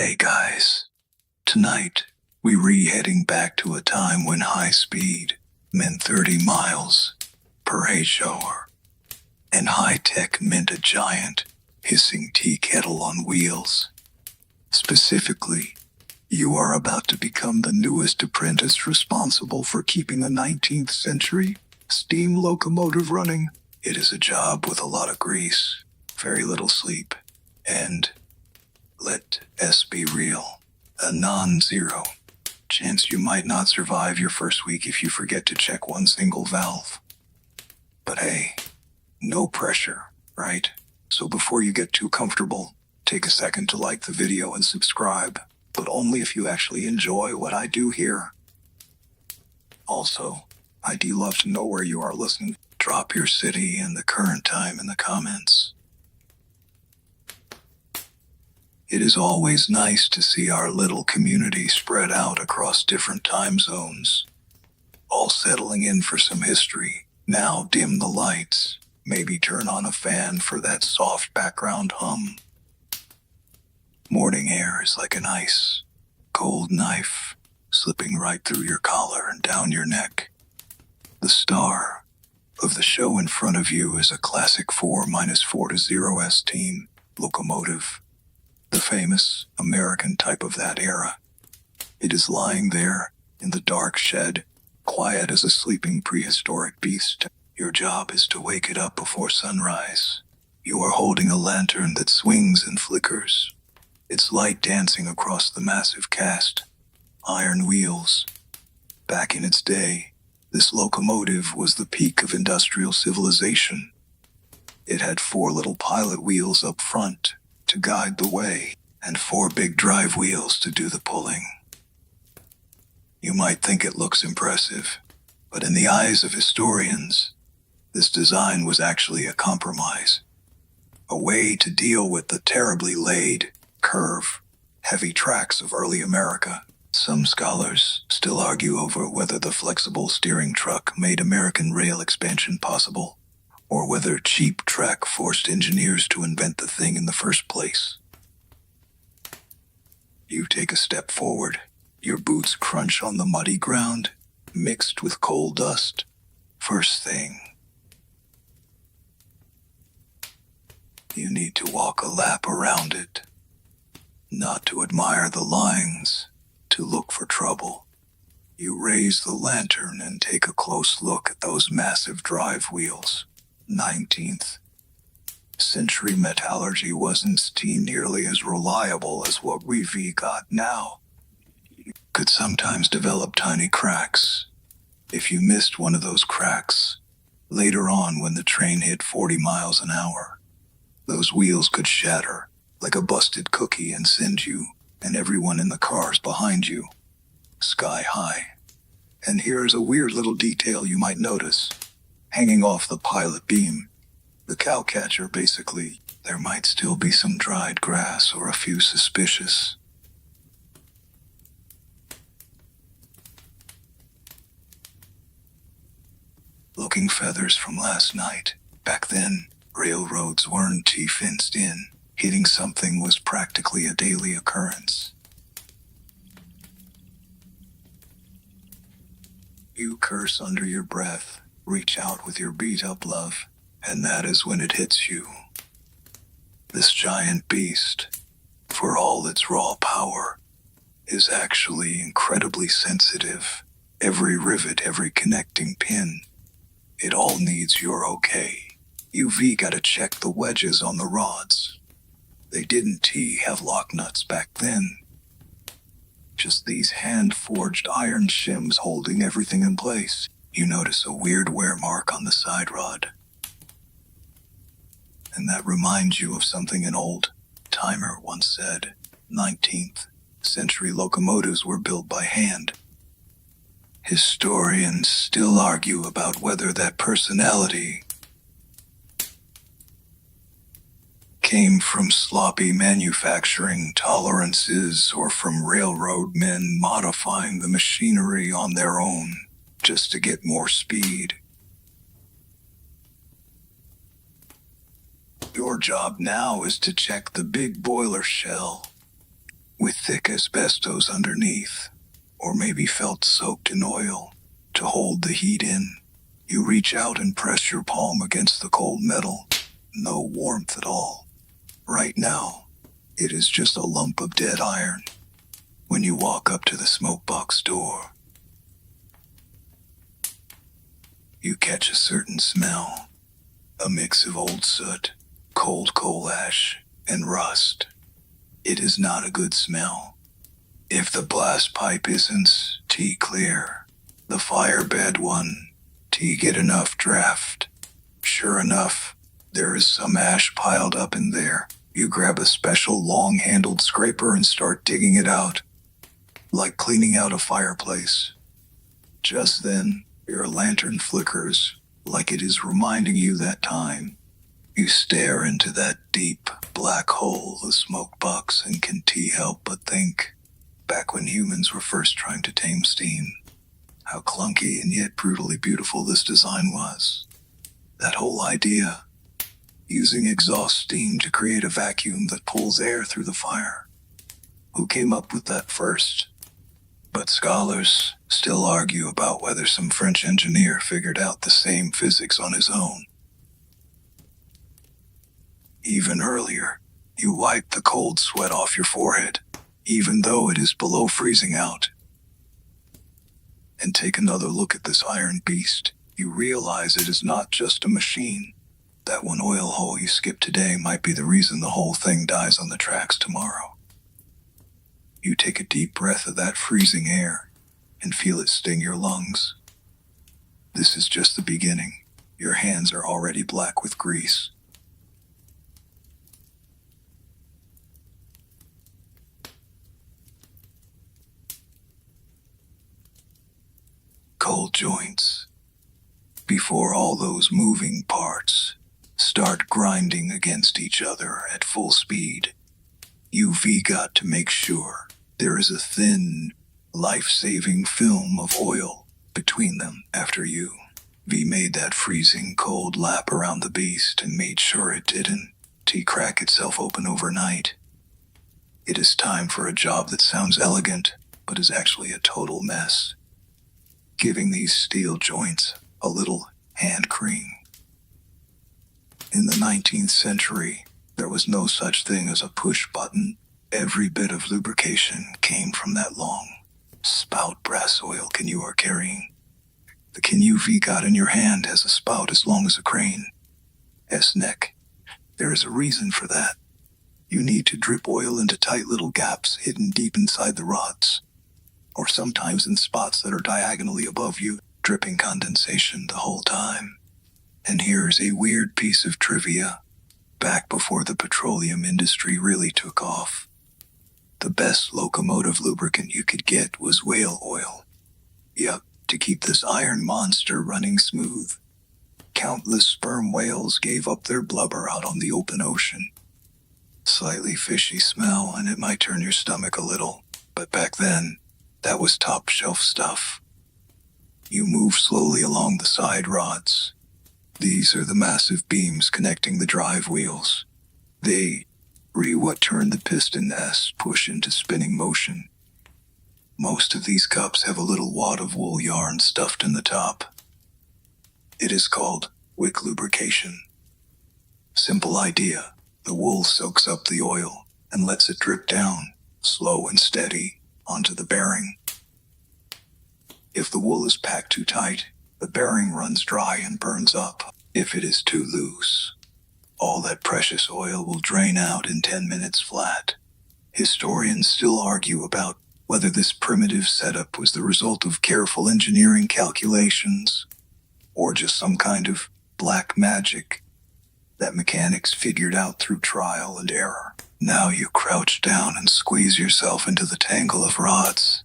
Hey guys, tonight we re-heading back to a time when high speed meant 30 miles per hour, and high tech meant a giant, hissing tea kettle on wheels. Specifically, you are about to become the newest apprentice responsible for keeping a 19th century steam locomotive running. It is a job with a lot of grease, very little sleep, and let us be real, a non-zero chance you might not survive your first week if you forget to check one single valve. But hey, no pressure, right? So before you get too comfortable, take a second to like the video and subscribe, but only if you actually enjoy what I do here. Also, I'd love to know where you are listening. Drop your city and the current time in the comments. It is always nice to see our little community spread out across different time zones, all settling in for some history. Now dim the lights, maybe turn on a fan for that soft background hum. Morning air is like an ice, cold knife, slipping right through your collar and down your neck. The star of the show in front of you is a classic 4-4-0 team, Locomotive, the famous American type of that era. It is lying there in the dark shed, quiet as a sleeping prehistoric beast. Your job is to wake it up before sunrise. You are holding a lantern that swings and flickers, its light dancing across the massive cast iron wheels. Back in its day, this locomotive was the peak of industrial civilization. It had 4 little pilot wheels up front to guide the way, and 4 big drive wheels to do the pulling. You might think it looks impressive, but in the eyes of historians, this design was actually a compromise, a way to deal with the terribly laid, heavy tracks of early America. Some scholars still argue over whether the flexible steering truck made American rail expansion possible, or whether cheap track forced engineers to invent the thing in the first place. You take a step forward, your boots crunch on the muddy ground, mixed with coal dust. First thing, you need to walk a lap around it, not to admire the lines, to look for trouble. You raise the lantern and take a close look at those massive drive wheels. 19th century metallurgy wasn't nearly as reliable as what we've got now. You could sometimes develop tiny cracks. If you missed one of those cracks, later on when the train hit 40 miles an hour, those wheels could shatter like a busted cookie and send you and everyone in the cars behind you sky high. And here's a weird little detail you might notice. Hanging off the pilot beam, the cowcatcher basically, there might still be some dried grass or a few suspicious looking feathers from last night. Back then, railroads weren't fenced in. Hitting something was practically a daily occurrence. You curse under your breath, reach out with your beat-up love, and that is when it hits you. This giant beast, for all its raw power, is actually incredibly sensitive. Every rivet, every connecting pin, it all needs your okay. You've gotta check the wedges on the rods. They didn't have lock nuts back then. Just these hand-forged iron shims holding everything in place. You notice a weird wear mark on the side rod, and that reminds you of something an old timer once said. 19th century locomotives were built by hand. Historians still argue about whether that personality came from sloppy manufacturing tolerances or from railroad men modifying the machinery on their own just to get more speed. Your job now is to check the big boiler shell. with thick asbestos underneath, or maybe felt soaked in oil to hold the heat in. You reach out and press your palm against the cold metal. No warmth at all. Right now, it is just a lump of dead iron. When you walk up to the smoke box door, you catch a certain smell. A mix of old soot, cold coal ash, and rust. It is not a good smell. If the blast pipe isn't tea clear, the firebed one, tea get enough draft. Sure enough, there is some ash piled up in there. You grab a special long-handled scraper and start digging it out, like cleaning out a fireplace. Just then, your lantern flickers, like it is reminding you that time. You stare into that deep, black hole, the smoke box, and can't help but think, back when humans were first trying to tame steam, how clunky and yet brutally beautiful this design was. That whole idea, using exhaust steam to create a vacuum that pulls air through the fire. Who came up with that first? But scholars still argue about whether some French engineer figured out the same physics on his own. Even earlier, you wipe the cold sweat off your forehead, even though it is below freezing out. And take another look at this iron beast. You realize it is not just a machine. That one oil hole you skipped today might be the reason the whole thing dies on the tracks tomorrow. You take a deep breath of that freezing air and feel it sting your lungs. This is just the beginning. Your hands are already black with grease. Cold joints. Before all those moving parts start grinding against each other at full speed, you've got to make sure there is a thin, life-saving film of oil between them. After you made that freezing cold lap around the beast and made sure it didn't crack itself open overnight, it is time for a job that sounds elegant but is actually a total mess. Giving these steel joints a little hand cream. In the 19th century, there was no such thing as a push button. Every bit of lubrication came from that long spout brass oil can you are carrying. The can you've got in your hand has a spout as long as a crane. S-neck. There is a reason for that. You need to drip oil into tight little gaps hidden deep inside the rods, or sometimes in spots that are diagonally above you, dripping condensation the whole time. And here's a weird piece of trivia. Back before the petroleum industry really took off, the best locomotive lubricant you could get was whale oil. Yup, to keep this iron monster running smooth. Countless sperm whales gave up their blubber out on the open ocean. Slightly fishy smell, and it might turn your stomach a little, but back then, that was top shelf stuff. You move slowly along the side rods. These are the massive beams connecting the drive wheels. They what turn the piston S push into spinning motion. Most of these cups have a little wad of wool yarn stuffed in the top. It is called wick lubrication. Simple idea. The wool soaks up the oil and lets it drip down, slow and steady, onto the bearing. If the wool is packed too tight, the bearing runs dry and burns up. If it is too loose, all that precious oil will drain out in 10 minutes flat. Historians still argue about whether this primitive setup was the result of careful engineering calculations, or just some kind of black magic that mechanics figured out through trial and error. Now you crouch down and squeeze yourself into the tangle of rods.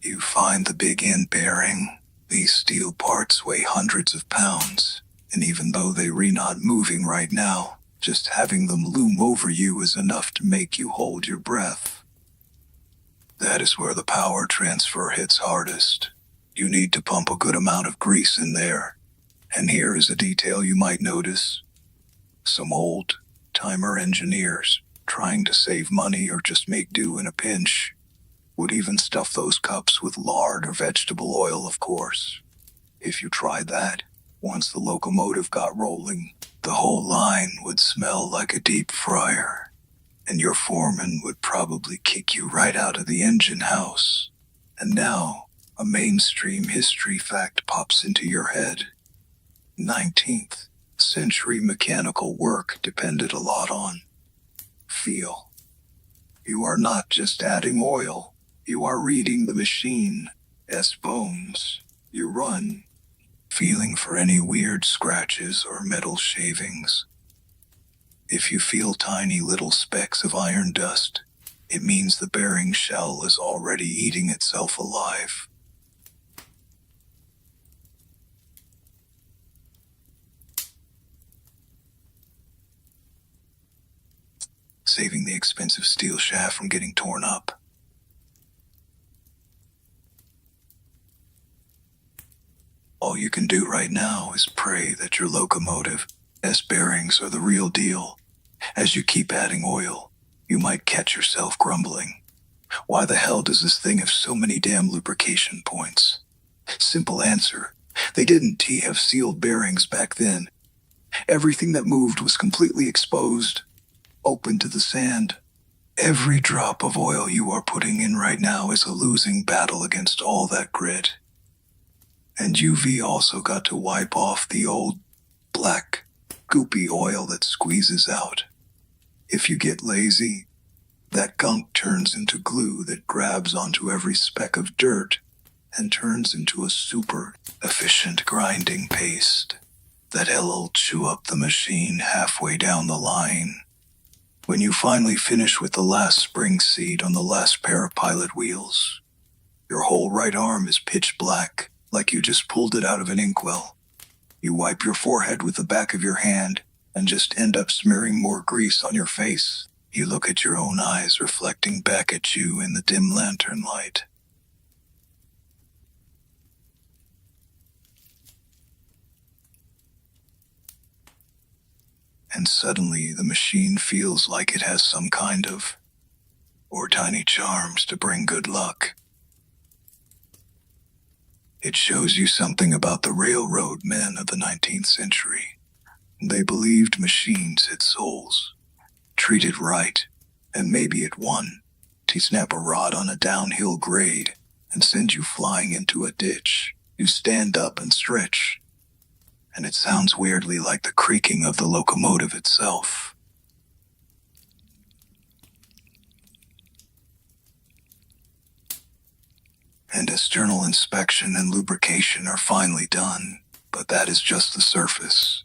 You find the big end bearing. These steel parts weigh hundreds of pounds, and even though they're not moving right now, just having them loom over you is enough to make you hold your breath. That is where the power transfer hits hardest. You need to pump a good amount of grease in there. And here is a detail you might notice. Some old-timer engineers, trying to save money or just make do in a pinch, would even stuff those cups with lard or vegetable oil, of course. If you tried that, once the locomotive got rolling, the whole line would smell like a deep fryer, and your foreman would probably kick you right out of the engine house. And now, a mainstream history fact pops into your head. 19th century mechanical work depended a lot on feel. You are not just adding oil, you are reading the machine as bones. You run, feeling for any weird scratches or metal shavings. If you feel tiny little specks of iron dust, it means the bearing shell is already eating itself alive. Saving the expensive steel shaft from getting torn up. All you can do right now is pray that your locomotive bearings are the real deal. As you keep adding oil, you might catch yourself grumbling. Why the hell does this thing have so many damn lubrication points? Simple answer, they didn't have sealed bearings back then. Everything that moved was completely exposed, open to the sand. Every drop of oil you are putting in right now is a losing battle against all that grit. And UV also got to wipe off the old, black, goopy oil that squeezes out. If you get lazy, that gunk turns into glue that grabs onto every speck of dirt and turns into a super efficient grinding paste that'll chew up the machine halfway down the line. When you finally finish with the last spring seat on the last pair of pilot wheels, your whole right arm is pitch black, like you just pulled it out of an inkwell. You wipe your forehead with the back of your hand and just end up smearing more grease on your face. You look at your own eyes reflecting back at you in the dim lantern light. And suddenly the machine feels like it has some kind of, or tiny charms to bring good luck. It shows you something about the railroad men of the 19th century. They believed machines had souls, treated right, and maybe it won to snap a rod on a downhill grade and send you flying into a ditch. You stand up and stretch, and it sounds weirdly like the creaking of the locomotive itself. And external inspection and lubrication are finally done, but that is just the surface.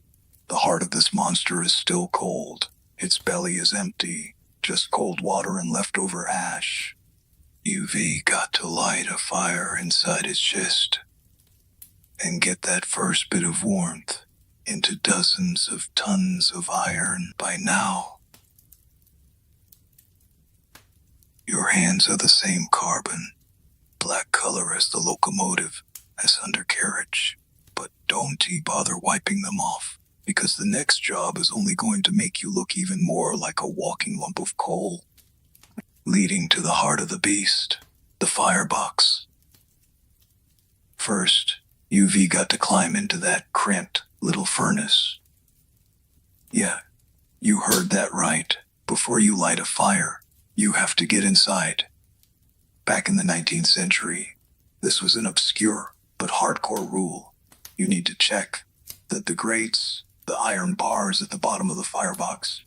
The heart of this monster is still cold. Its belly is empty, just cold water and leftover ash. UV got to light a fire inside its chest and get that first bit of warmth into dozens of tons of iron. By now, your hands are the same carbon, black color as the locomotive, as undercarriage. But don't bother wiping them off, because the next job is only going to make you look even more like a walking lump of coal. Leading to the heart of the beast, the firebox. First, UV got to climb into that cramped little furnace. Yeah, you heard that right. Before you light a fire, you have to get inside. Back in the 19th century, this was an obscure but hardcore rule. You need to check that the grates, the iron bars at the bottom of the firebox,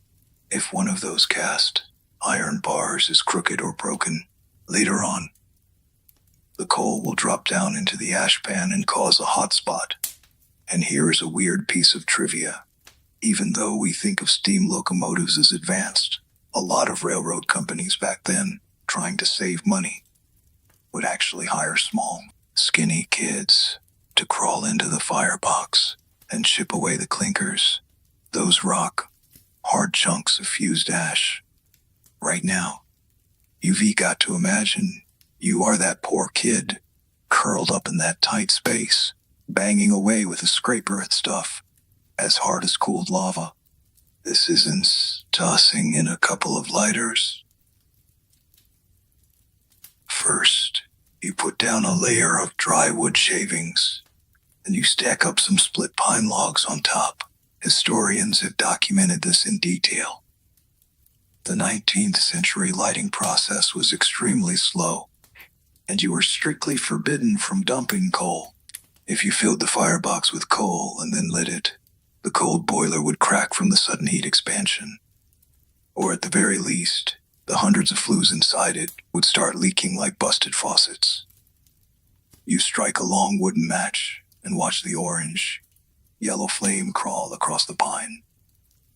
if one of those cast iron bars is crooked or broken, later on, the coal will drop down into the ash pan and cause a hot spot. And here is a weird piece of trivia. Even though we think of steam locomotives as advanced, a lot of railroad companies back then, trying to save money, would actually hire small, skinny kids to crawl into the firebox and chip away the clinkers, those rock, hard chunks of fused ash. Right now, UV got to imagine you are that poor kid, curled up in that tight space, banging away with a scraper at stuff as hard as cooled lava. This isn't tossing in a couple of lighters. First, you put down a layer of dry wood shavings, and you stack up some split pine logs on top. Historians have documented this in detail. The 19th century lighting process was extremely slow, and you were strictly forbidden from dumping coal. If you filled the firebox with coal and then lit it, the cold boiler would crack from the sudden heat expansion. Or at the very least, the hundreds of flues inside it would start leaking like busted faucets. You strike a long wooden match and watch the orange, yellow flame crawl across the pine.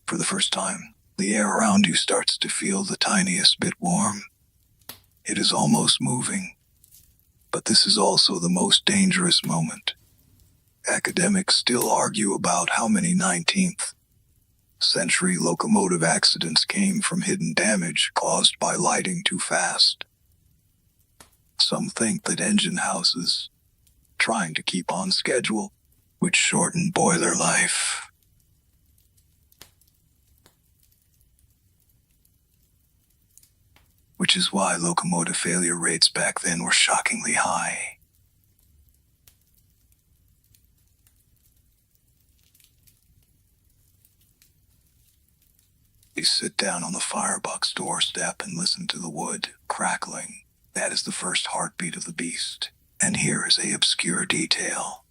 For the first time, the air around you starts to feel the tiniest bit warm. It is almost moving. But this is also the most dangerous moment. Academics still argue about how many 19th century locomotive accidents came from hidden damage caused by lighting too fast. Some think that engine houses, trying to keep on schedule, which shortened boiler life. Which is why locomotive failure rates back then were shockingly high. You sit down on the firebox doorstep and listen to the wood crackling. That is the first heartbeat of the beast. And here is a obscure detail.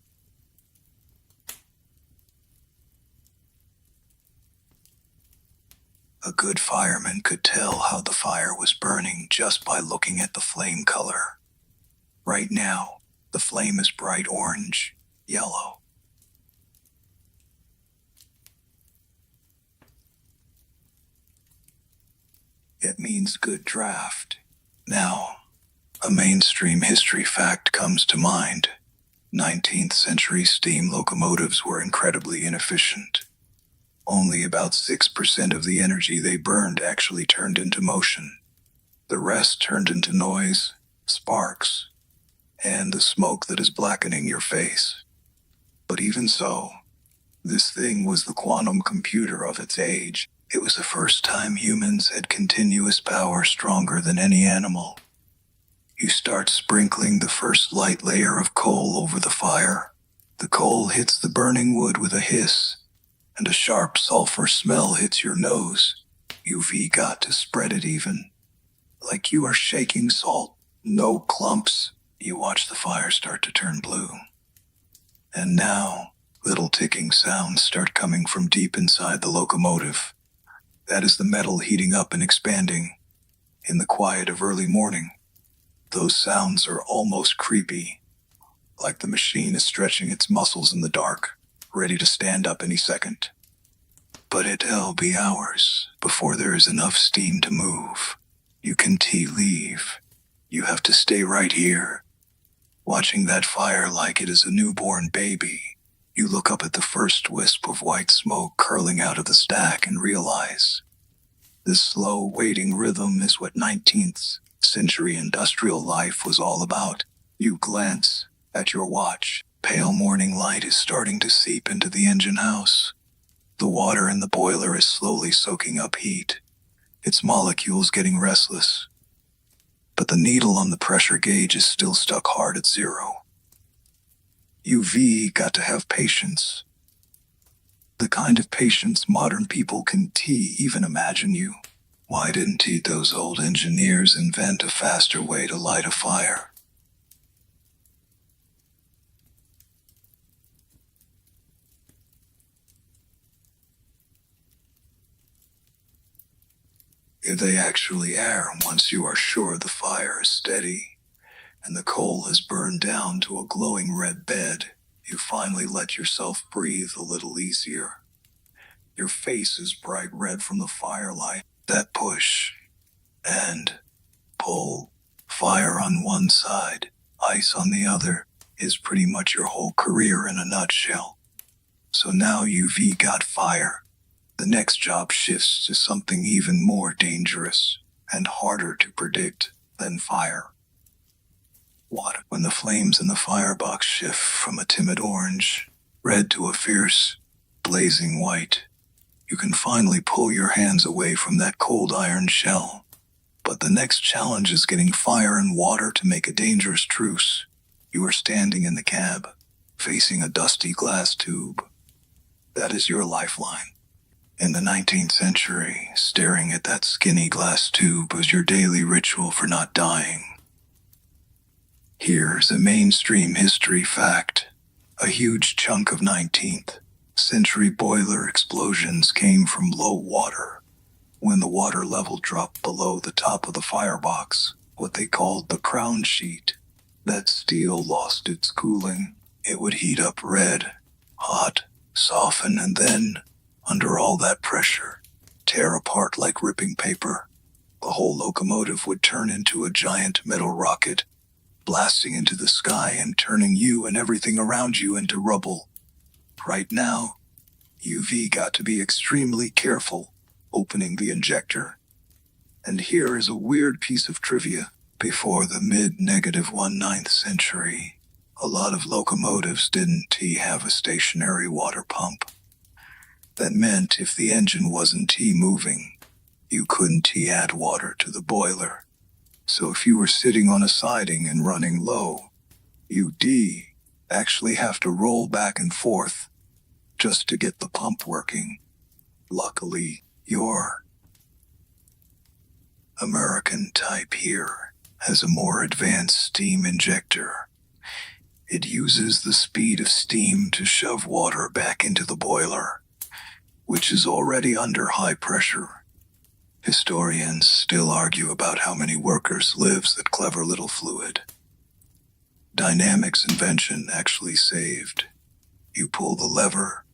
A good fireman could tell how the fire was burning just by looking at the flame color. Right now, the flame is bright orange, yellow. It means good draft. Now, a mainstream history fact comes to mind. 19th century steam locomotives were incredibly inefficient. Only about 6% of the energy they burned actually turned into motion. The rest turned into noise, sparks, and the smoke that is blackening your face. But even so, this thing was the quantum computer of its age. It was the first time humans had continuous power stronger than any animal. You start sprinkling the first light layer of coal over the fire. The coal hits the burning wood with a hiss, and a sharp sulfur smell hits your nose. You've got to spread it even, like you are shaking salt. No clumps. You watch the fire start to turn blue. And now, little ticking sounds start coming from deep inside the locomotive. That is the metal heating up and expanding. In the quiet of early morning, those sounds are almost creepy, like the machine is stretching its muscles in the dark, ready to stand up any second. But it'll be hours before there is enough steam to move. You can leave. You have to stay right here, watching that fire like it is a newborn baby. You look up at the first wisp of white smoke curling out of the stack and realize this slow, waiting rhythm is what 19th century industrial life was all about. You glance at your watch. Pale morning light is starting to seep into the engine house. The water in the boiler is slowly soaking up heat, its molecules getting restless. But the needle on the pressure gauge is still stuck hard at 0. You've got to have patience. The kind of patience modern people can even imagine you. Why didn't those old engineers invent a faster way to light a fire? If they actually are, once you are sure the fire is steady and the coal has burned down to a glowing red bed, you finally let yourself breathe a little easier. Your face is bright red from the firelight. That push and pull, fire on one side, ice on the other, is pretty much your whole career in a nutshell. So now you've got fire. The next job shifts to something even more dangerous and harder to predict than fire. What when the flames in the firebox shift from a timid orange, red to a fierce, blazing white, you can finally pull your hands away from that cold iron shell. But the next challenge is getting fire and water to make a dangerous truce. You are standing in the cab, facing a dusty glass tube. That is your lifeline. In the 19th century, staring at that skinny glass tube was your daily ritual for not dying. Here's a mainstream history fact. A huge chunk of 19th century boiler explosions came from low water. When the water level dropped below the top of the firebox, what they called the crown sheet, that steel lost its cooling. It would heat up red, hot, soften, and then, under all that pressure, tear apart like ripping paper. The whole locomotive would turn into a giant metal rocket, blasting into the sky and turning you and everything around you into rubble. Right now, you've got to be extremely careful opening the injector. And here is a weird piece of trivia. Before the mid-19th century, a lot of locomotives didn't have a stationary water pump. That meant if the engine wasn't moving, you couldn't add water to the boiler. So if you were sitting on a siding and running low, you'd actually have to roll back and forth just to get the pump working. Luckily, your American type here has a more advanced steam injector. It uses the speed of steam to shove water back into the boiler, which is already under high pressure. Historians still argue about how many workers lives that clever little fluid. Dynamics invention actually saved. You pull the lever,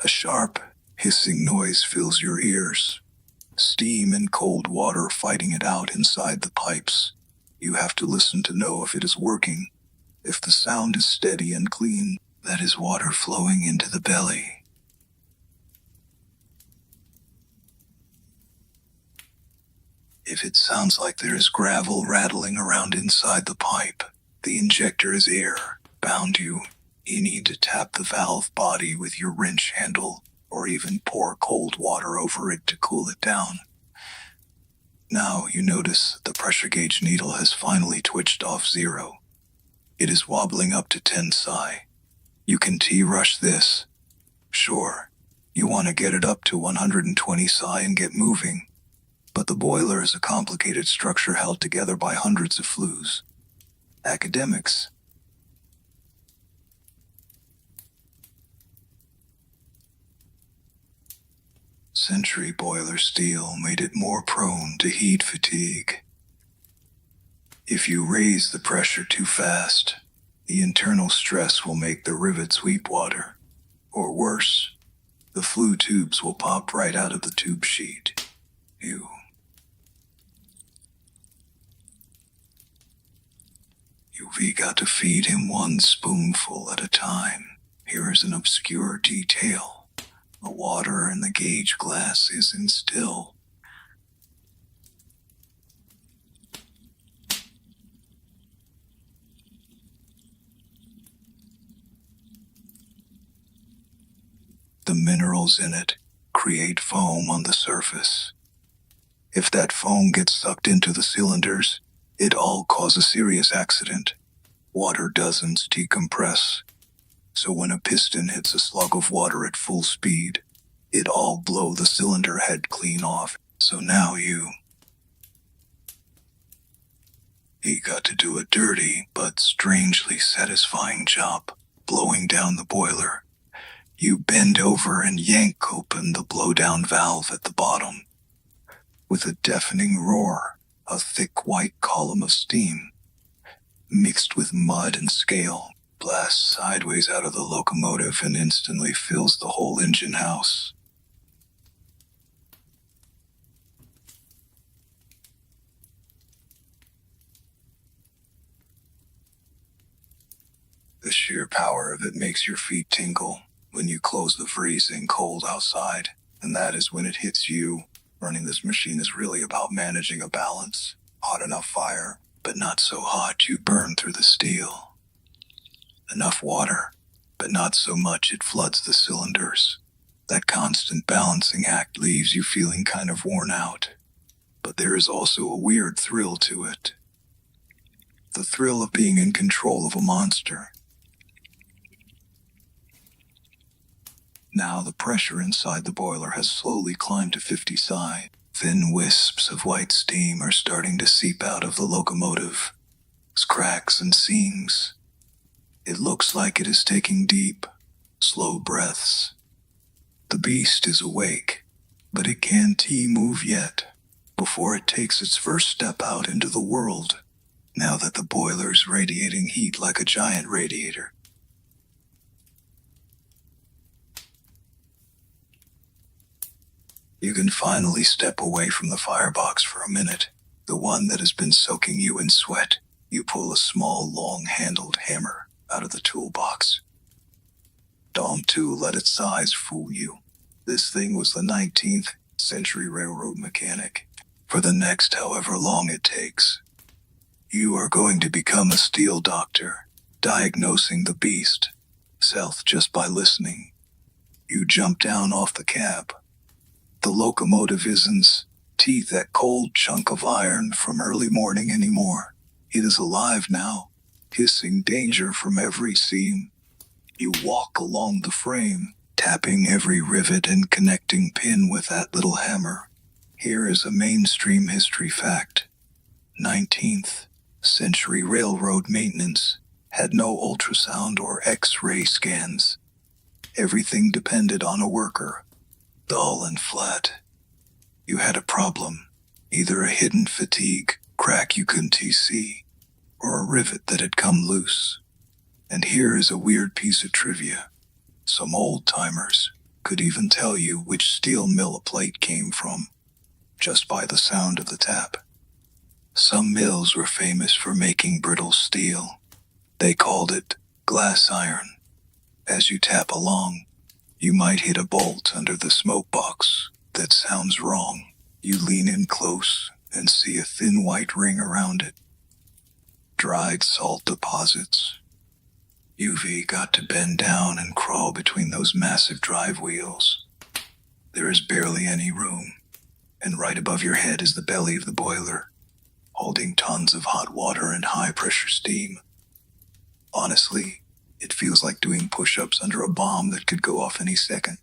a sharp, hissing noise fills your ears. Steam and cold water fighting it out inside the pipes. You have to listen to know if it is working. If the sound is steady and clean, that is water flowing into the belly. If it sounds like there is gravel rattling around inside the pipe, the injector is air bound. You need to tap the valve body with your wrench handle, or even pour cold water over it to cool it down. Now you notice the pressure gauge needle has finally twitched off 0. It is wobbling up to 10 psi. You can rush this. Sure, you want to get it up to 120 psi and get moving. But the boiler is a complicated structure held together by hundreds of flues. Academics. Century boiler steel made it more prone to heat fatigue. If you raise the pressure too fast, the internal stress will make the rivets weep water. Or worse, the flue tubes will pop right out of the tube sheet. You've got to feed him one spoonful at a time. Here is an obscure detail. The water in the gauge glass isn't still. The minerals in it create foam on the surface. If that foam gets sucked into the cylinders, it all causes a serious accident. Water doesn't decompress. So when a piston hits a slug of water at full speed, it all blow the cylinder head clean off. So now you got to do a dirty but strangely satisfying job blowing down the boiler. You bend over and yank open the blowdown valve at the bottom. With a deafening roar, a thick white column of steam, mixed with mud and scale, blasts sideways out of the locomotive and instantly fills the whole engine house. The sheer power of it makes your feet tingle when you close the freezing cold outside, and that is when it hits you. Running this machine is really about managing a balance. Hot enough fire, but not so hot you burn through the steel. Enough water, but not so much it floods the cylinders. That constant balancing act leaves you feeling kind of worn out. But there is also a weird thrill to it. The thrill of being in control of a monster. Now the pressure inside the boiler has slowly climbed to 50 psi. Thin wisps of white steam are starting to seep out of the locomotive. Cracks and seams. It looks like it is taking deep, slow breaths. The beast is awake, but it can't move yet, before it takes its first step out into the world, now that the boiler's radiating heat like a giant radiator. You can finally step away from the firebox for a minute, the one that has been soaking you in sweat. You pull a small, long-handled hammer out of the toolbox. Don't let its size fool you. This thing was the 19th century railroad mechanic. For the next however long it takes, you are going to become a steel doctor, diagnosing the beast, self just by listening. You jump down off the cab. The locomotive isn't teeth that cold chunk of iron from early morning anymore. It is alive now, hissing danger from every seam. You walk along the frame, tapping every rivet and connecting pin with that little hammer. Here is a mainstream history fact. 19th century railroad maintenance had no ultrasound or X-ray scans. Everything depended on a worker, dull and flat. You had a problem, either a hidden fatigue crack you couldn't see, or a rivet that had come loose. And here is a weird piece of trivia. Some old-timers could even tell you which steel mill a plate came from, just by the sound of the tap. Some mills were famous for making brittle steel. They called it glass iron. As you tap along, you might hit a bolt under the smoke box. That sounds wrong. You lean in close and see a thin white ring around it. Dried salt deposits. You've got to bend down and crawl between those massive drive wheels. There is barely any room, and right above your head is the belly of the boiler, holding tons of hot water and high-pressure steam. Honestly, it feels like doing push-ups under a bomb that could go off any second.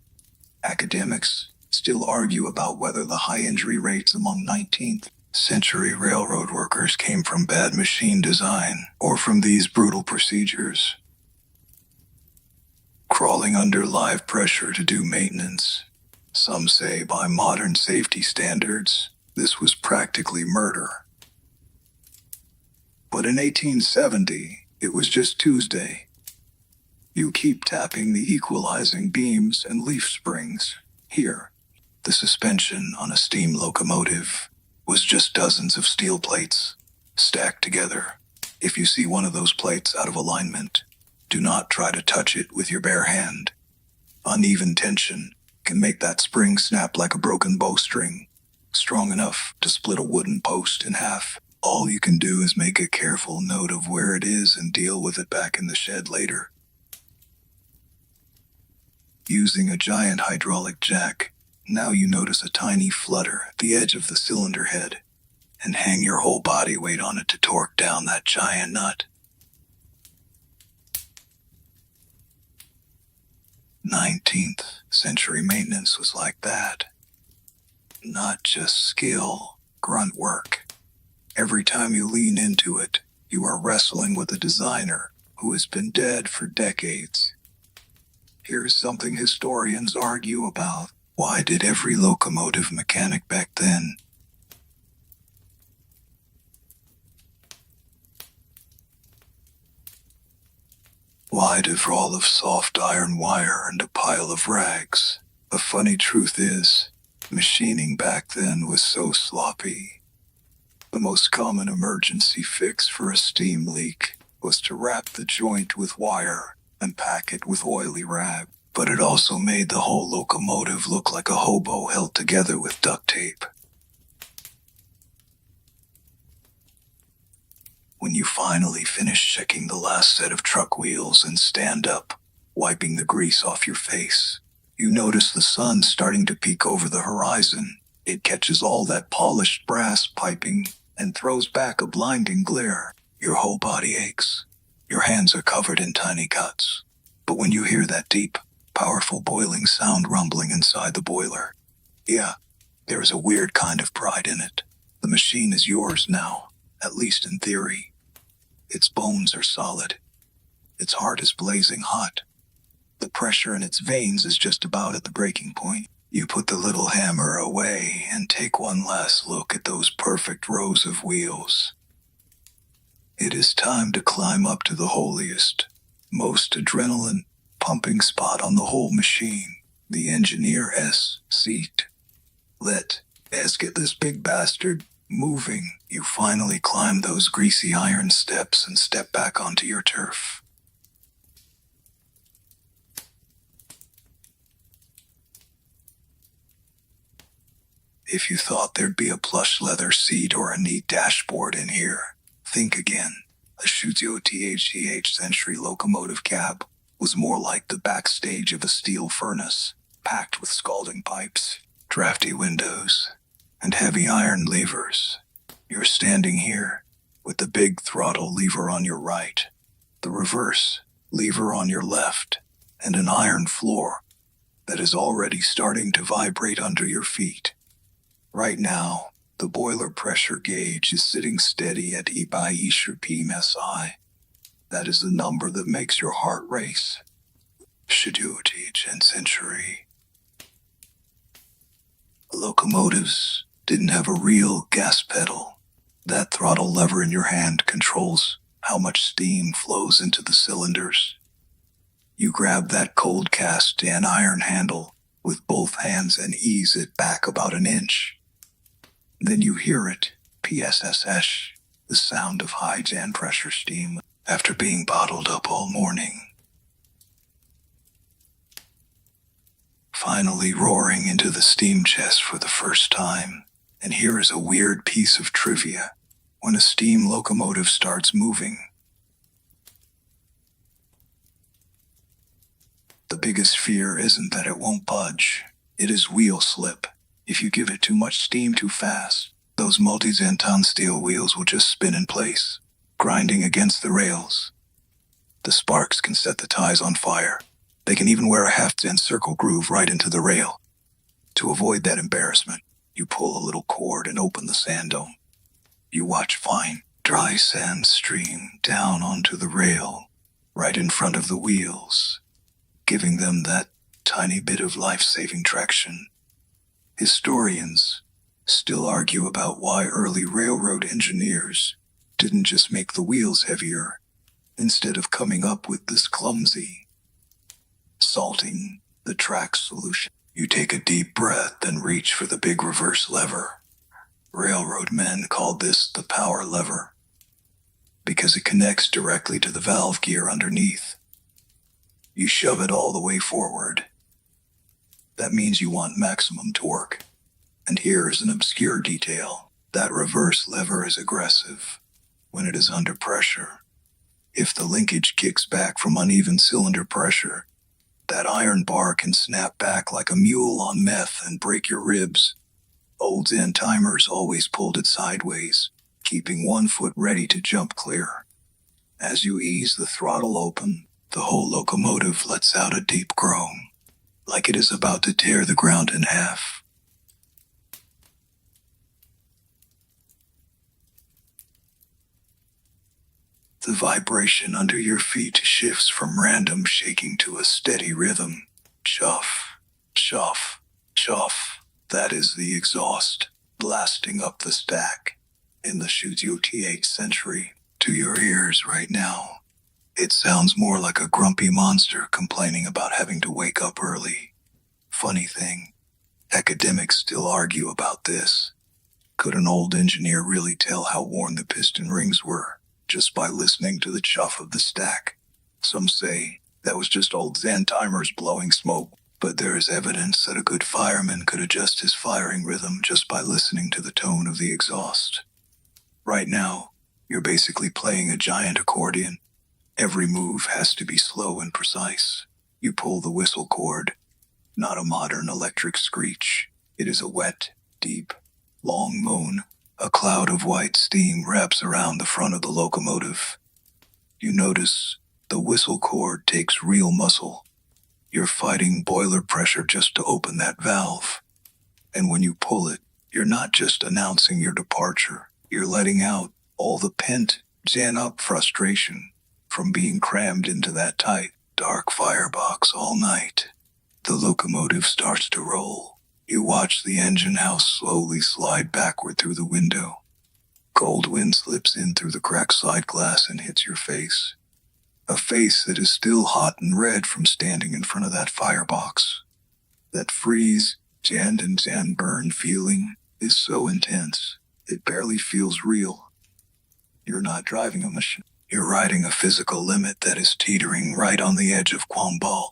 Academics still argue about whether the high injury rates among 19th century railroad workers came from bad machine design or from these brutal procedures. Crawling under live pressure to do maintenance. Some say by modern safety standards, this was practically murder. But in 1870, it was just Tuesday. You keep tapping the equalizing beams and leaf springs. Here, the suspension on a steam locomotive was just dozens of steel plates, stacked together. If you see one of those plates out of alignment, do not try to touch it with your bare hand. Uneven tension can make that spring snap like a broken bowstring, strong enough to split a wooden post in half. All you can do is make a careful note of where it is and deal with it back in the shed later. Using a giant hydraulic jack, now you notice a tiny flutter at the edge of the cylinder head, and hang your whole body weight on it to torque down that giant nut. 19th century maintenance was like that. Not just skill, grunt work. Every time you lean into it, you are wrestling with a designer who has been dead for decades. Here's something historians argue about. Why did every locomotive mechanic back then wide of all of soft iron wire and a pile of rags? The funny truth is, machining back then was so sloppy. The most common emergency fix for a steam leak was to wrap the joint with wire and pack it with oily rag. But it also made the whole locomotive look like a hobo held together with duct tape. When you finally finish checking the last set of truck wheels and stand up, wiping the grease off your face, you notice the sun starting to peek over the horizon. It catches all that polished brass piping and throws back a blinding glare. Your whole body aches. Your hands are covered in tiny cuts. But when you hear that deep, powerful boiling sound rumbling inside the boiler, yeah, there is a weird kind of pride in it. The machine is yours now, at least in theory. Its bones are solid. Its heart is blazing hot. The pressure in its veins is just about at the breaking point. You put the little hammer away and take one last look at those perfect rows of wheels. It is time to climb up to the holiest, most adrenaline-pumping spot on the whole machine, the engineer's seat. Let's get this big bastard moving. You finally climb those greasy iron steps and step back onto your turf. If you thought there'd be a plush leather seat or a neat dashboard in here, think again. A Shuzo Century locomotive cab was more like the backstage of a steel furnace, packed with scalding pipes, drafty windows, and heavy iron levers. You're standing here, with the big throttle lever on your right, the reverse lever on your left, and an iron floor that is already starting to vibrate under your feet. Right now, the boiler pressure gauge is sitting steady at PMSI. That is the number that makes your heart race. Century. Locomotives didn't have a real gas pedal. That throttle lever in your hand controls how much steam flows into the cylinders. You grab that cold cast iron handle with both hands and ease it back about an inch. Then you hear it, PSSS, the sound of high pressure steam after being bottled up all morning. Finally roaring into the steam chest for the first time. And here is a weird piece of trivia. When a steam locomotive starts moving, the biggest fear isn't that it won't budge. It is wheel slip. If you give it too much steam too fast, those multi-zenton steel wheels will just spin in place, grinding against the rails. The sparks can set the ties on fire. They can even wear a half-zen circle groove right into the rail. To avoid that embarrassment, you pull a little cord and open the sand dome. You watch fine, dry sand stream down onto the rail, right in front of the wheels, giving them that tiny bit of life-saving traction. Historians still argue about why early railroad engineers didn't just make the wheels heavier, instead of coming up with this clumsy, salting the track solution. You take a deep breath and reach for the big reverse lever. Railroad men called this the power lever, because it connects directly to the valve gear underneath. You shove it all the way forward. That means you want maximum torque. And here is an obscure detail. That reverse lever is aggressive when it is under pressure. If the linkage kicks back from uneven cylinder pressure, that iron bar can snap back like a mule on meth and break your ribs. Old Zen timers always pulled it sideways, keeping one foot ready to jump clear. As you ease the throttle open, the whole locomotive lets out a deep groan, like it is about to tear the ground in half. The vibration under your feet shifts from random shaking to a steady rhythm. Chuff, chuff, chuff. That is the exhaust blasting up the stack in the Shuzo Century to your ears right now. It sounds more like a grumpy monster complaining about having to wake up early. Funny thing, academics still argue about this. Could an old engineer really tell how worn the piston rings were just by listening to the chuff of the stack? Some say that was just old Zen timers blowing smoke, but there is evidence that a good fireman could adjust his firing rhythm just by listening to the tone of the exhaust. Right now, You're basically playing a giant accordion. Every move has to be slow and precise. You pull the whistle cord, not a modern electric screech. It is a wet, deep, long moan. A cloud of white steam wraps around the front of the locomotive. You notice the whistle cord takes real muscle. You're fighting boiler pressure just to open that valve. And when you pull it, you're not just announcing your departure. You're letting out all the pent-up frustration from being crammed into that tight, dark firebox all night. The locomotive starts to roll. You watch the engine house slowly slide backward through the window. Cold wind slips in through the cracked side glass and hits your face. A face that is still hot and red from standing in front of that firebox. That freeze, and burn feeling is so intense, it barely feels real. You're not driving a machine. You're riding a physical limit that is teetering right on the edge of Quamball.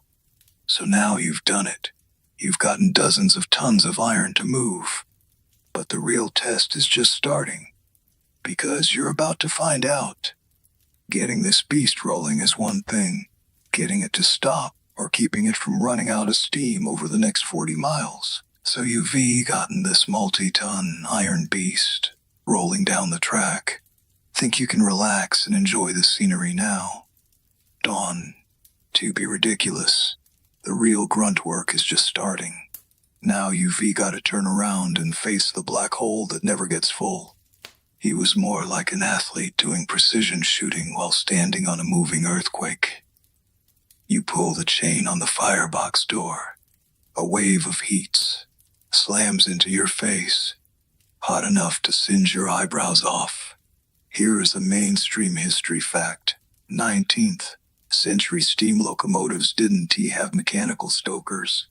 So now you've done it. You've gotten dozens of tons of iron to move. But the real test is just starting. Because you're about to find out. Getting this beast rolling is one thing. Getting it to stop, or keeping it from running out of steam over the next 40 miles. So you've gotten this multi-ton iron beast rolling down the track. Think you can relax and enjoy the scenery now. Dawn. To be ridiculous. The real grunt work is just starting. Now you've got to turn around and face the black hole that never gets full. He was more like an athlete doing precision shooting while standing on a moving earthquake. You pull the chain on the firebox door. A wave of heat slams into your face, hot enough to singe your eyebrows off. Here is a mainstream history fact. 19th century steam locomotives didn't have mechanical stokers.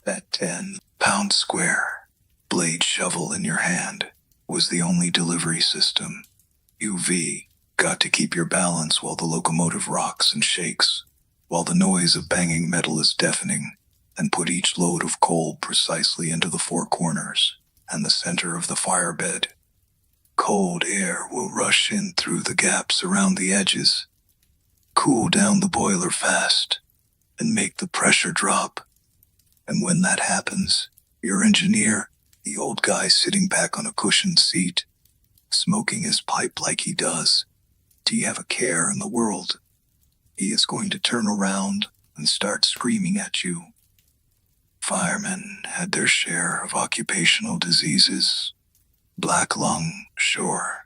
That 10-pound square blade shovel in your hand was the only delivery system. UV got to keep your balance while the locomotive rocks and shakes, while the noise of banging metal is deafening, and put each load of coal precisely into the four corners and the center of the firebed. Cold air will rush in through the gaps around the edges, cool down the boiler fast, and make the pressure drop. And when that happens, your engineer, the old guy sitting back on a cushioned seat, smoking his pipe like he does, do you have a care in the world? He is going to turn around and start screaming at you. Firemen had their share of occupational diseases. Black lung, sure.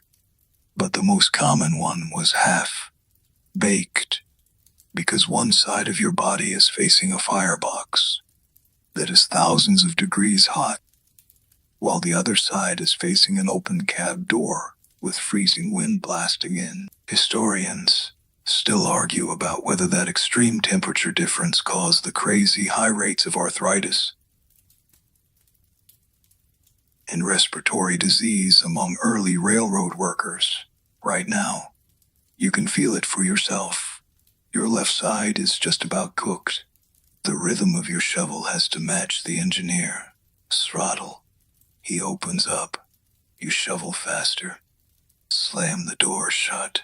But the most common one was half-baked, because one side of your body is facing a firebox that is thousands of degrees hot, while the other side is facing an open cab door with freezing wind blasting in. Historians still argue about whether that extreme temperature difference caused the crazy high rates of arthritis and respiratory disease among early railroad workers. Right now, you can feel it for yourself. Your left side is just about cooked. The rhythm of your shovel has to match the engineer. Throttle. He opens up. You shovel faster. Slam the door shut.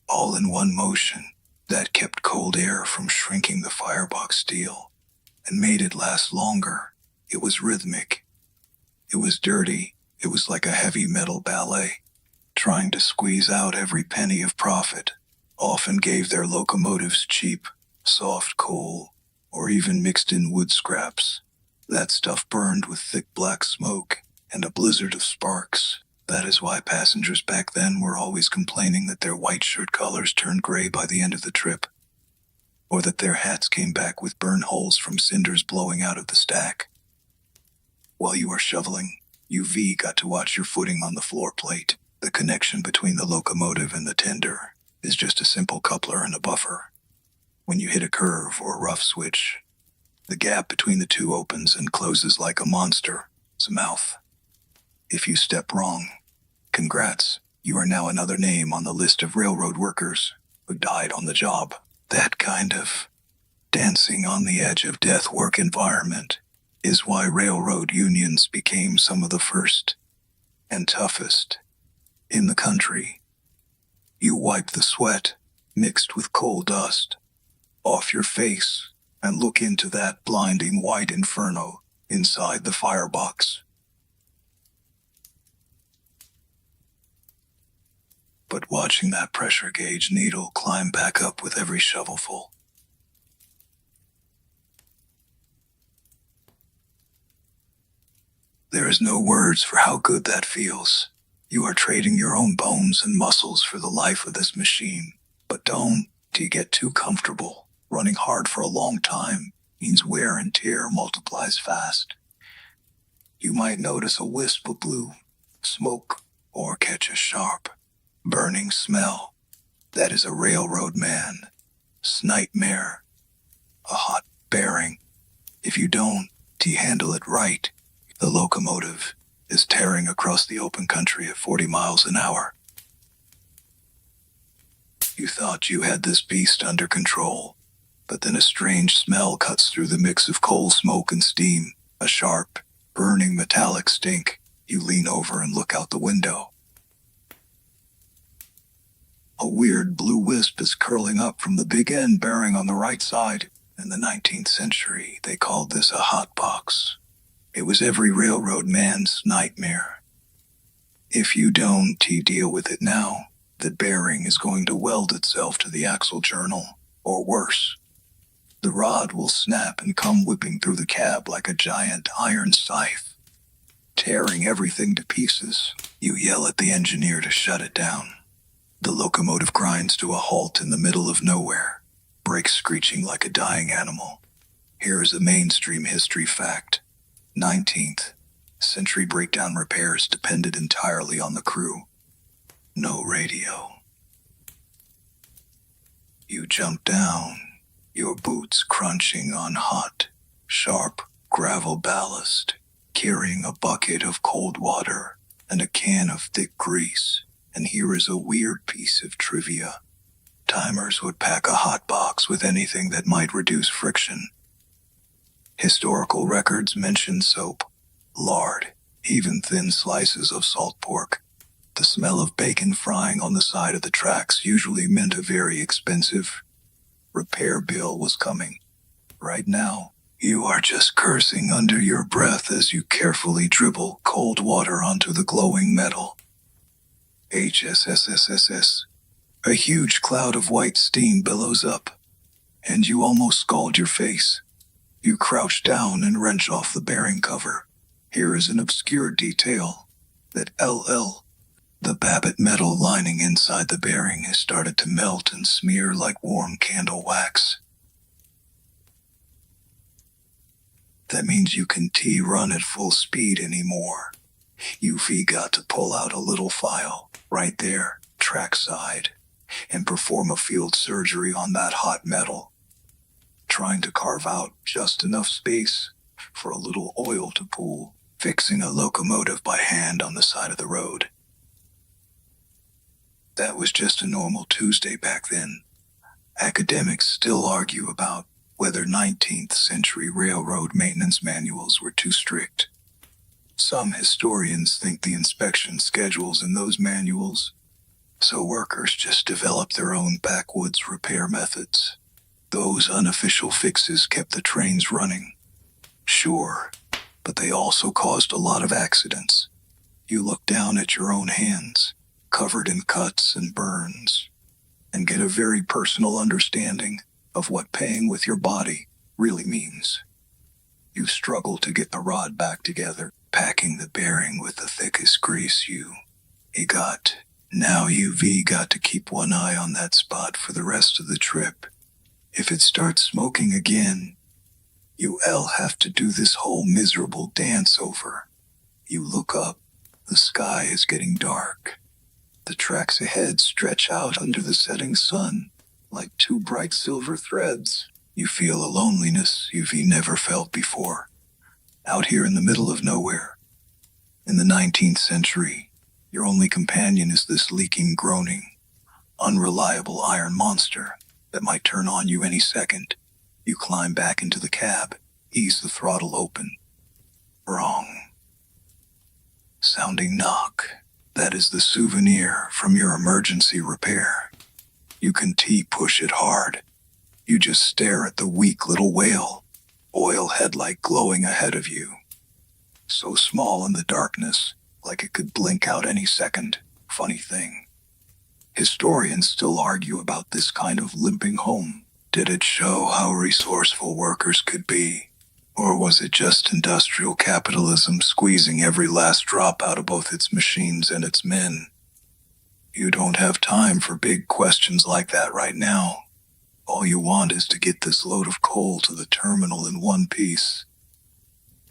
All in one motion. That kept cold air from shrinking the firebox steel and made it last longer. It was rhythmic. It was dirty. It was like a heavy metal ballet, trying to squeeze out every penny of profit. Often gave their locomotives cheap, soft coal, or even mixed in wood scraps. That stuff burned with thick black smoke and a blizzard of sparks. That is why passengers back then were always complaining that their white shirt collars turned gray by the end of the trip, or that their hats came back with burn holes from cinders blowing out of the stack. While you are shoveling, UV got to watch your footing on the floor plate. The connection between the locomotive and the tender is just a simple coupler and a buffer. When you hit a curve or a rough switch, the gap between the two opens and closes like a monster's mouth. If you step wrong, congrats, you are now another name on the list of railroad workers who died on the job. That kind of dancing on the edge of death work environment is why railroad unions became some of the first and toughest In the country, you wipe the sweat, mixed with coal dust, off your face and look into that blinding white inferno inside the firebox. But watching that pressure gauge needle climb back up with every shovelful. There is no words for how good that feels. You are trading your own bones and muscles for the life of this machine. But don't you get too comfortable. Running hard for a long time means wear and tear multiplies fast. You might notice a wisp of blue smoke or catch a sharp, burning smell. That is a railroad man's nightmare. A hot bearing. If you don't handle it right, the locomotive is tearing across the open country at 40 miles an hour. You thought you had this beast under control, but then a strange smell cuts through the mix of coal smoke and steam, a sharp, burning metallic stink. You lean over and look out the window. A weird blue wisp is curling up from the big end bearing on the right side. In the 19th century, they called this a hot box. It was every railroad man's nightmare. If you don't deal with it now, the bearing is going to weld itself to the axle journal, or worse. The rod will snap and come whipping through the cab like a giant iron scythe, tearing everything to pieces. You yell at the engineer to shut it down. The locomotive grinds to a halt in the middle of nowhere, brakes screeching like a dying animal. Here is a mainstream history fact. 19th century breakdown repairs depended entirely on the crew. No radio. You jump down, your boots crunching on hot, sharp gravel ballast, carrying a bucket of cold water and a can of thick grease. And here is a weird piece of trivia. Timers would pack a hot box with anything that might reduce friction. Historical records mention soap, lard, even thin slices of salt pork. The smell of bacon frying on the side of the tracks usually meant a very expensive repair bill was coming. Right now, you are just cursing under your breath as you carefully dribble cold water onto the glowing metal. HSSSSS. A huge cloud of white steam billows up, and you almost scald your face. You crouch down and wrench off the bearing cover. Here is an obscure detail. That the Babbitt metal lining inside the bearing has started to melt and smear like warm candle wax. That means you can run at full speed anymore. You've got to pull out a little file, right there, trackside, and perform a field surgery on that hot metal, trying to carve out just enough space for a little oil to pool, fixing a locomotive by hand on the side of the road. That was just a normal Tuesday back then. Academics still argue about whether 19th century railroad maintenance manuals were too strict. Some historians think the inspection schedules in those manuals, so workers just developed their own backwoods repair methods. Those unofficial fixes kept the trains running. Sure, but they also caused a lot of accidents. You look down at your own hands, covered in cuts and burns, and get a very personal understanding of what paying with your body really means. You struggle to get the rod back together, packing the bearing with the thickest grease you got. Now you've got to keep one eye on that spot for the rest of the trip. If it starts smoking again, you'll have to do this whole miserable dance over. You look up, the sky is getting dark. The tracks ahead stretch out under the setting sun, like two bright silver threads. You feel a loneliness you've never felt before. Out here in the middle of nowhere. In the 19th century, your only companion is this leaking, groaning, unreliable iron monster that might turn on you any second. You climb back into the cab, ease the throttle open. Wrong. Sounding knock. That is the souvenir from your emergency repair. You can T-push it hard. You just stare at the weak little whale, oil headlight glowing ahead of you. So small in the darkness, like it could blink out any second. Funny thing. Historians still argue about this kind of limping home. Did it show how resourceful workers could be? Or was it just industrial capitalism squeezing every last drop out of both its machines and its men? You don't have time for big questions like that right now. All you want is to get this load of coal to the terminal in one piece,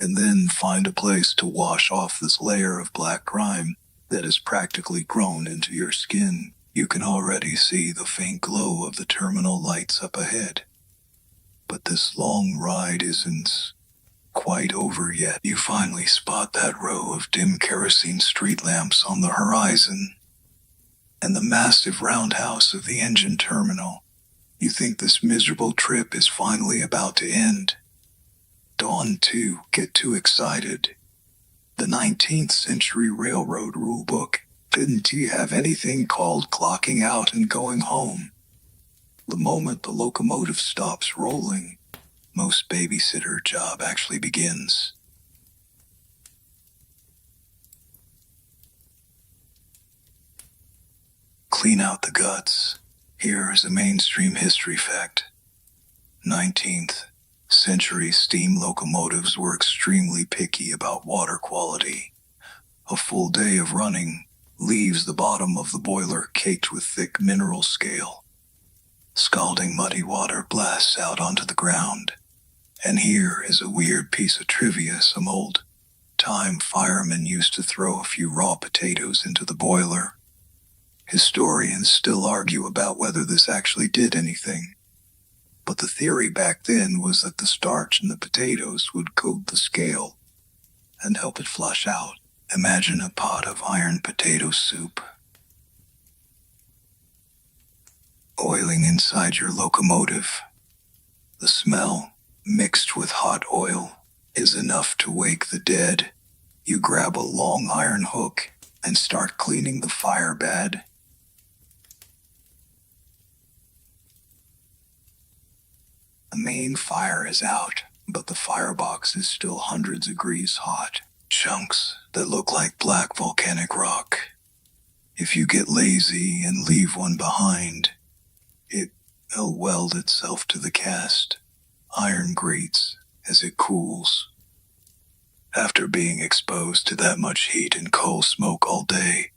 and then find a place to wash off this layer of black grime that has practically grown into your skin. You can already see the faint glow of the terminal lights up ahead. But this long ride isn't quite over yet. You finally spot that row of dim kerosene street lamps on the horizon, and the massive roundhouse of the engine terminal. You think this miserable trip is finally about to end. Don't get too excited. The 19th century railroad rulebook didn't have anything called clocking out and going home. The moment the locomotive stops rolling, most babysitter job actually begins. Clean out the guts. Here is a mainstream history fact. 19th century steam locomotives were extremely picky about water quality. A full day of running leaves the bottom of the boiler caked with thick mineral scale. Scalding muddy water blasts out onto the ground. And here is a weird piece of trivia some old-time firemen used to throw a few raw potatoes into the boiler. Historians still argue about whether this actually did anything. But the theory back then was that the starch in the potatoes would coat the scale and help it flush out. Imagine a pot of iron potato soup oiling inside your locomotive. The smell, mixed with hot oil, is enough to wake the dead. You grab a long iron hook and start cleaning the fire bed. The main fire is out, but the firebox is still hundreds of degrees hot. Chunks that look like black volcanic rock. If you get lazy and leave one behind, it will weld itself to the cast. Iron grates as it cools. After being exposed to that much heat and coal smoke all day,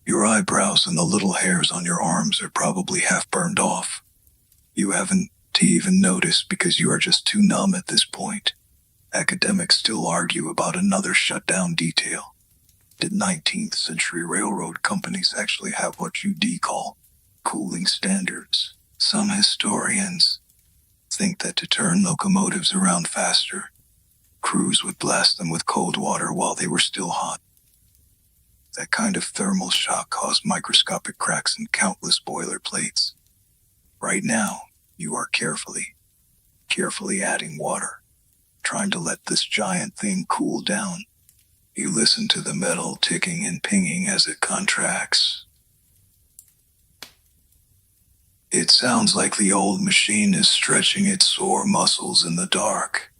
your eyebrows and the little hairs on your arms are probably half burned off. You haven't even noticed because you are just too numb at this point. Academics still argue about another shutdown detail. Did 19th century railroad companies actually have what you call cooling standards? Some historians think that to turn locomotives around faster, crews would blast them with cold water while they were still hot. That kind of thermal shock caused microscopic cracks in countless boiler plates. Right now, you are carefully adding water, trying to let this giant thing cool down. You listen to the metal ticking and pinging as it contracts. It sounds like the old machine is stretching its sore muscles in the dark.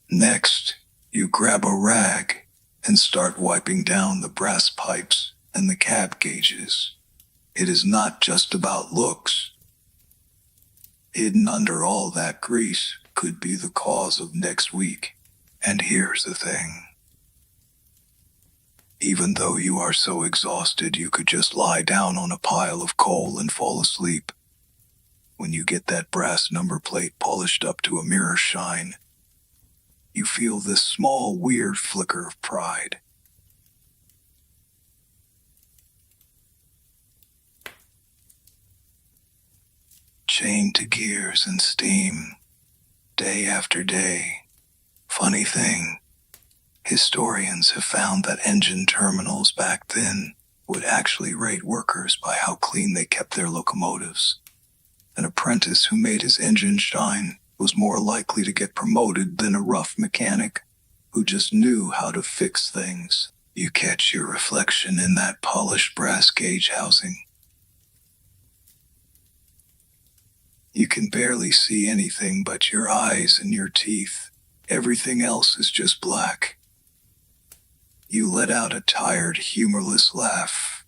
Next, you grab a rag and start wiping down the brass pipes and the cab gauges. It is not just about looks. Hidden under all that grease could be the cause of next week. And here's the thing. Even though you are so exhausted you could just lie down on a pile of coal and fall asleep. When you get that brass number plate polished up to a mirror shine, you feel this small, weird flicker of pride. Chained to gears and steam, day after day. Funny thing, historians have found that engine terminals back then would actually rate workers by how clean they kept their locomotives. An apprentice who made his engine shine was more likely to get promoted than a rough mechanic who just knew how to fix things. You catch your reflection in that polished brass gauge housing. You can barely see anything but your eyes and your teeth. Everything else is just black. You let out a tired, humorless laugh.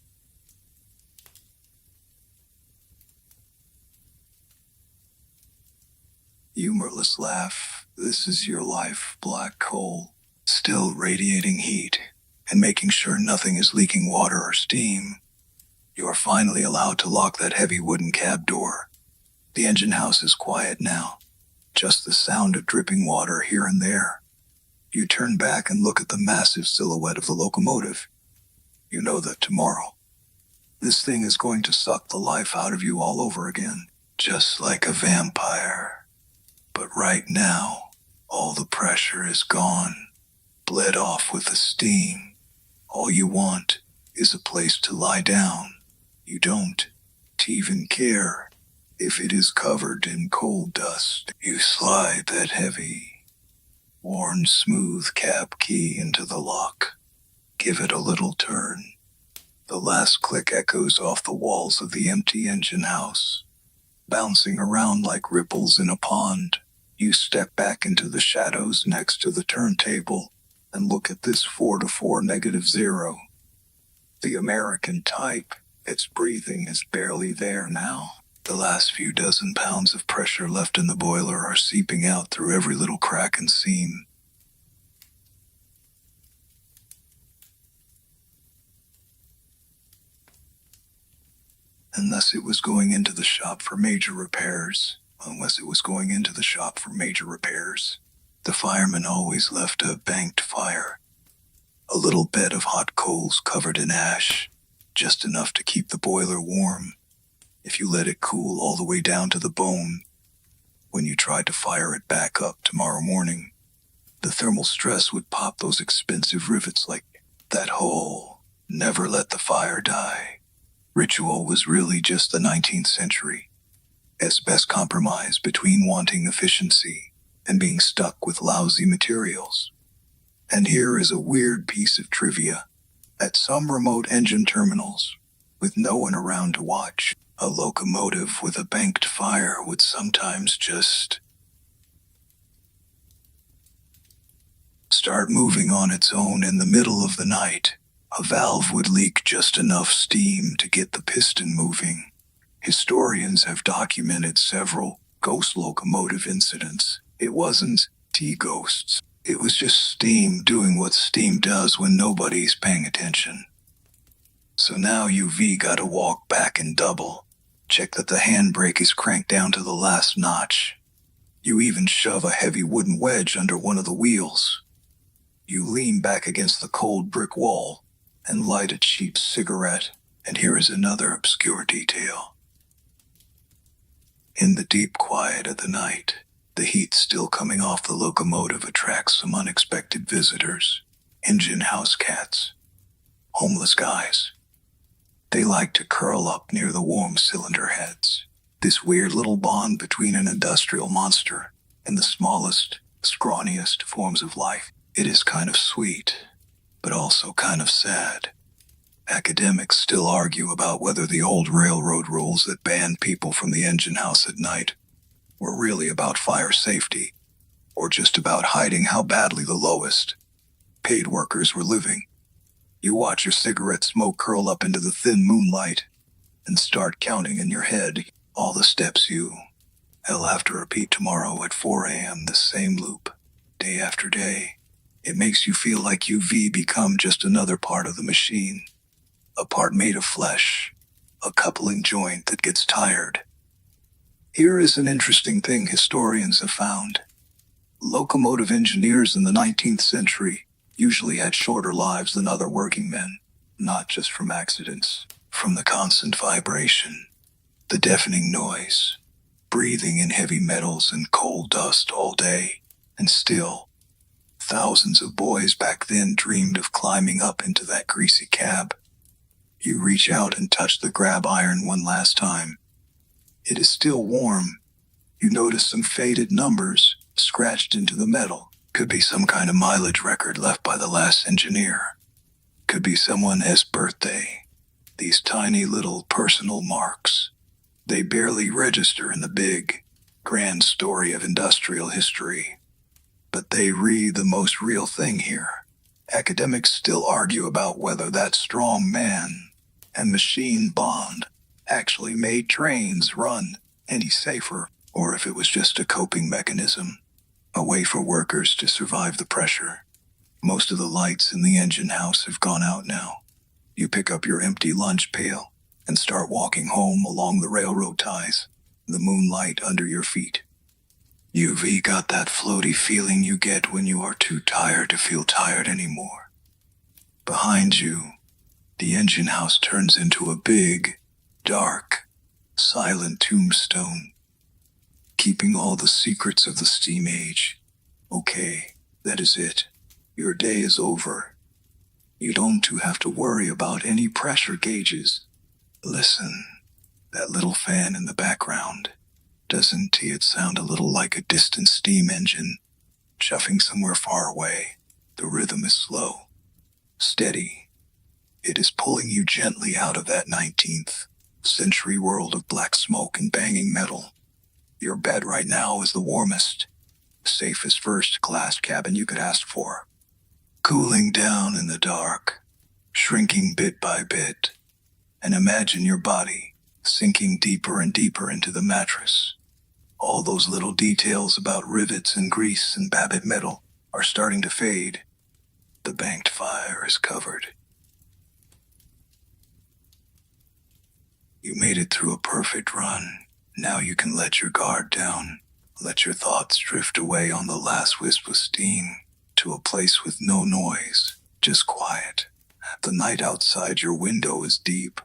Humorless laugh. This is your life, black hole, still radiating heat and making sure nothing is leaking water or steam. You are finally allowed to lock that heavy wooden cab door. The engine house is quiet now, just the sound of dripping water here and there. You turn back and look at the massive silhouette of the locomotive. You know that tomorrow, this thing is going to suck the life out of you all over again, just like a vampire. But right now, all the pressure is gone, bled off with the steam. All you want is a place to lie down. You don't even care if it is covered in coal dust. You slide that heavy, worn smooth cab key into the lock. Give it a little turn. The last click echoes off the walls of the empty engine house, bouncing around like ripples in a pond. You step back into the shadows next to the turntable and look at this 4-4 -0. The American type. Its breathing is barely there now. The last few dozen pounds of pressure left in the boiler are seeping out through every little crack and seam. Unless it was going into the shop for major repairs. The fireman always left a banked fire. A little bed of hot coals covered in ash, just enough to keep the boiler warm. If you let it cool all the way down to the bone, when you tried to fire it back up tomorrow morning, the thermal stress would pop those expensive rivets like that whole never let the fire die ritual was really just the 19th century. As best compromise between wanting efficiency and being stuck with lousy materials. And here is a weird piece of trivia. At some remote engine terminals, with no one around to watch, a locomotive with a banked fire would sometimes just start moving on its own in the middle of the night. A valve would leak just enough steam to get the piston moving. Historians have documented several ghost locomotive incidents. It wasn't T-ghosts. It was just steam doing what steam does when nobody's paying attention. So now UV gotta walk back and double. Check that the handbrake is cranked down to the last notch. You even shove a heavy wooden wedge under one of the wheels. You lean back against the cold brick wall and light a cheap cigarette. And here is another obscure detail. In the deep quiet of the night, the heat still coming off the locomotive attracts some unexpected visitors. Engine house cats. Homeless guys. They like to curl up near the warm cylinder heads. This weird little bond between an industrial monster and the smallest, scrawniest forms of life. It is kind of sweet, but also kind of sad. Academics still argue about whether the old railroad rules that banned people from the engine house at night were really about fire safety, or just about hiding how badly the lowest paid workers were living. You watch your cigarette smoke curl up into the thin moonlight and start counting in your head all the steps you'll have to repeat tomorrow at 4 a.m. the same loop, day after day. It makes you feel like you've become just another part of the machine. A part made of flesh, a coupling joint that gets tired. Here is an interesting thing historians have found. Locomotive engineers in the 19th century usually had shorter lives than other working men, not just from accidents, from the constant vibration, the deafening noise, breathing in heavy metals and coal dust all day, and still, thousands of boys back then dreamed of climbing up into that greasy cab. You reach out and touch the grab iron one last time. It is still warm. You notice some faded numbers scratched into the metal. Could be some kind of mileage record left by the last engineer. could be someone's birthday. These tiny little personal marks. They barely register in the big, grand story of industrial history. But they read the most real thing here. Academics still argue about whether that strong man and machine bond actually made trains run any safer, or if it was just a coping mechanism, a way for workers to survive the pressure. Most of the lights in the engine house have gone out now. You pick up your empty lunch pail and start walking home along the railroad ties, the moonlight under your feet. You've got that floaty feeling you get when you are too tired to feel tired anymore. Behind you, the engine house turns into a big, dark, silent tombstone, keeping all the secrets of the steam age. Okay, that is it. Your day is over. You don't have to worry about any pressure gauges. Listen, that little fan in the background. Doesn't it sound a little like a distant steam engine, chuffing somewhere far away? The rhythm is slow, steady. It is pulling you gently out of that 19th century world of black smoke and banging metal. Your bed right now is the warmest, safest first-class cabin you could ask for. Cooling down in the dark, shrinking bit by bit, and imagine your body sinking deeper and deeper into the mattress. All those little details about rivets and grease and babbitt metal are starting to fade. The banked fire is covered. You made it through a perfect run. Now you can let your guard down. Let your thoughts drift away on the last wisp of steam to a place with no noise, just quiet. The night outside your window is deep,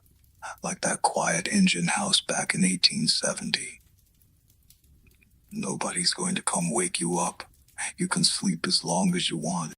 like that quiet engine house back in 1870. Nobody's going to come wake you up. You can sleep as long as you want.